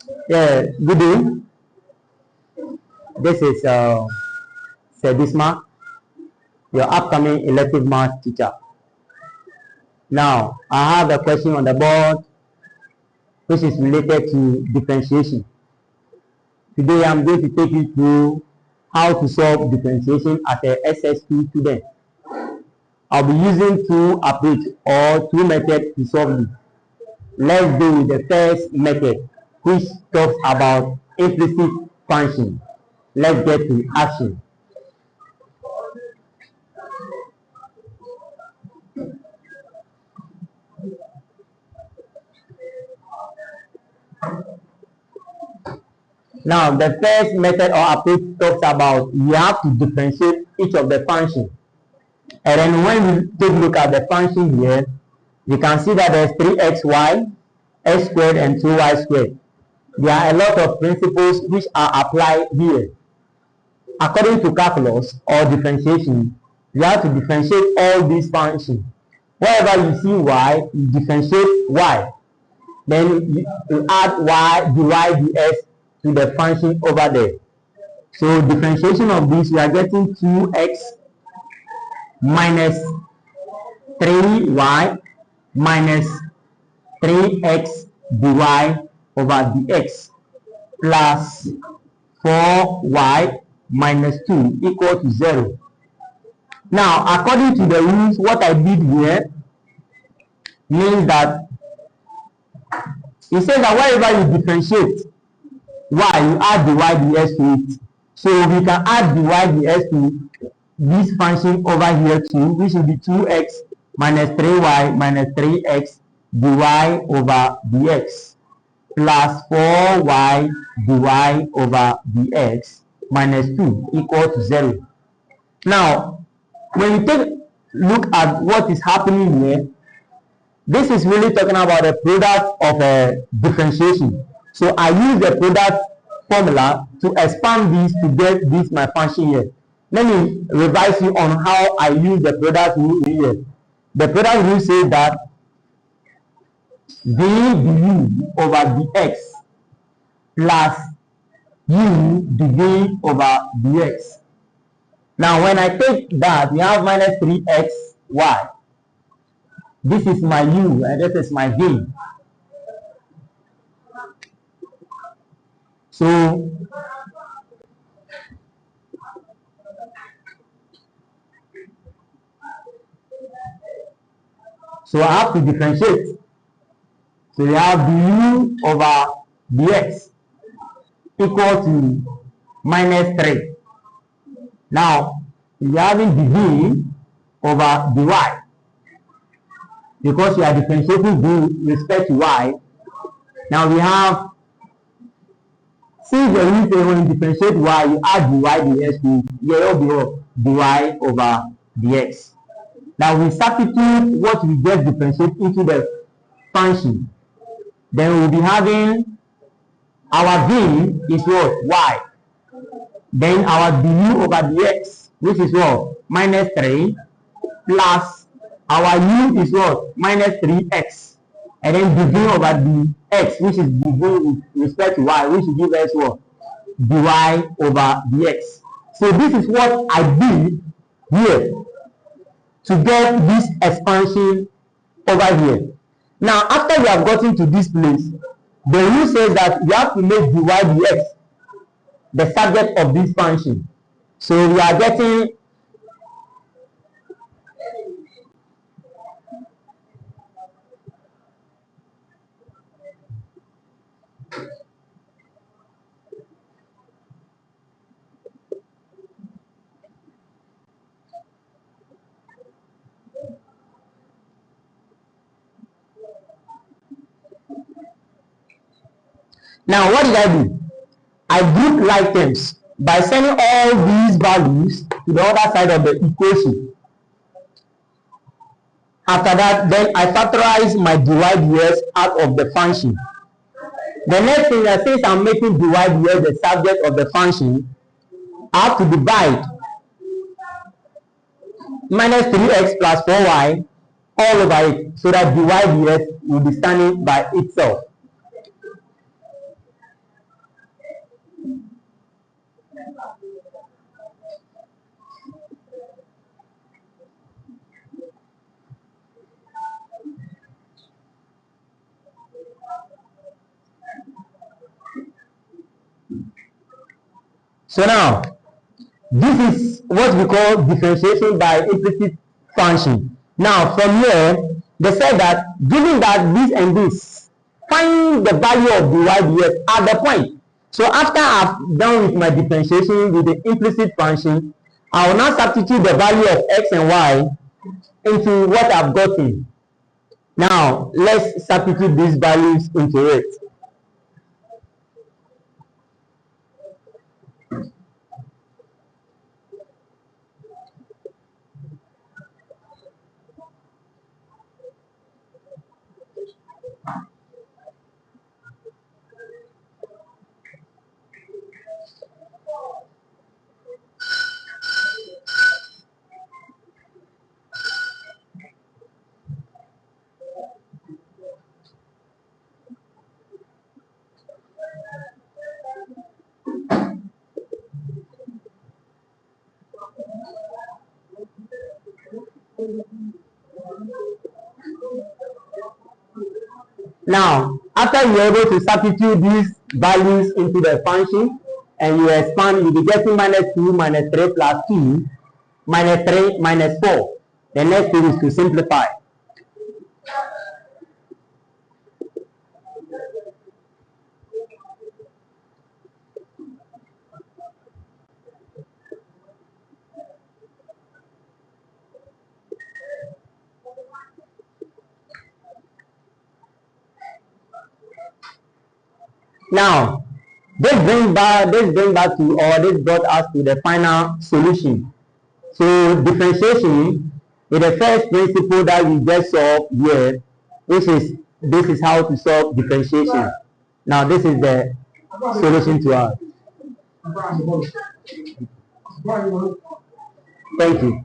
Yeah, good day. This is Sir Bismarck, your upcoming elective math teacher. Now, I have a question on the board which is related to differentiation. Today, I'm going to take you through how to solve differentiation as a SS2 student. I'll be using two approaches or two methods to solve it. Let's go with the first method, which talks about implicit function. Let's get to action. Now, the first method or approach talks about you have to differentiate each of the functions. And then when we take a look at the function here, you can see that there's 3xy, x squared, and 2y squared. There are a lot of principles which are applied here. According to calculus or differentiation, you have to differentiate all these functions. Wherever you see y, you differentiate y. Then you add y, dy, dx to the function over there. So differentiation of this, we are getting 2x minus 3y minus 3x dy over dx plus 4y minus 2 equal to 0. Now, according to the rules, what I did here means that it says that wherever you differentiate y, you add dy dx to it. So we can add dy dx to this function over here too, which will be 2x minus 3y minus 3x dy over dx plus 4y dy over dx minus 2 equal to 0. Now, when you take a look at what is happening here, this is really talking about the product of a differentiation. So I use the product formula to expand this to get this my function here. Let me revise you on how I use the product rule here. The product rule says that v du over dx plus u dv over dx. Now when I take that, we have minus 3xy. This is my u and this is my v. So I have to differentiate. So we have du over dx equal to minus 3. Now we are having dv over dy. Because we are differentiating with respect to y, now we have, since the rule says when you differentiate y, you add dy dx to dy over dx. Now we substitute what we just differentiate into the function. Then we'll be having our v is what? Y. Then our du over dx, which is what? Minus 3 plus our u is what? Minus 3x. And then dv over dx, which is dv with respect to y, which will give us what? Dy over dx. So this is what I did here to get this expansion over here. Now, after we have gotten to this place, the rule says that we have to make dy dx the subject of this function. So we are getting now what did I do? I grouped like terms by sending all these values to the other side of the equation. After that, then I factorize my dy dx out of the function. The next thing that since I'm making dy dx the subject of the function, I have to divide minus 3x plus 4y all over it so that dy dx will be standing by itself. So now, this is what we call differentiation by implicit function. Now, from here, they said that given that this and this, find the value of dy dx at the point. So after I've done with my differentiation with the implicit function, I will now substitute the value of x and y into what I've gotten. Now, let's substitute these values into it. Now, after you're able to substitute these values into the function and you expand, you'll be getting minus 2 minus 3 plus 2 minus 3 minus 4. The next thing is to simplify. Now, this brought us to the final solution. So differentiation is the first principle that we just solved here, which is this is how to solve differentiation. Now this is the solution to us. Thank you.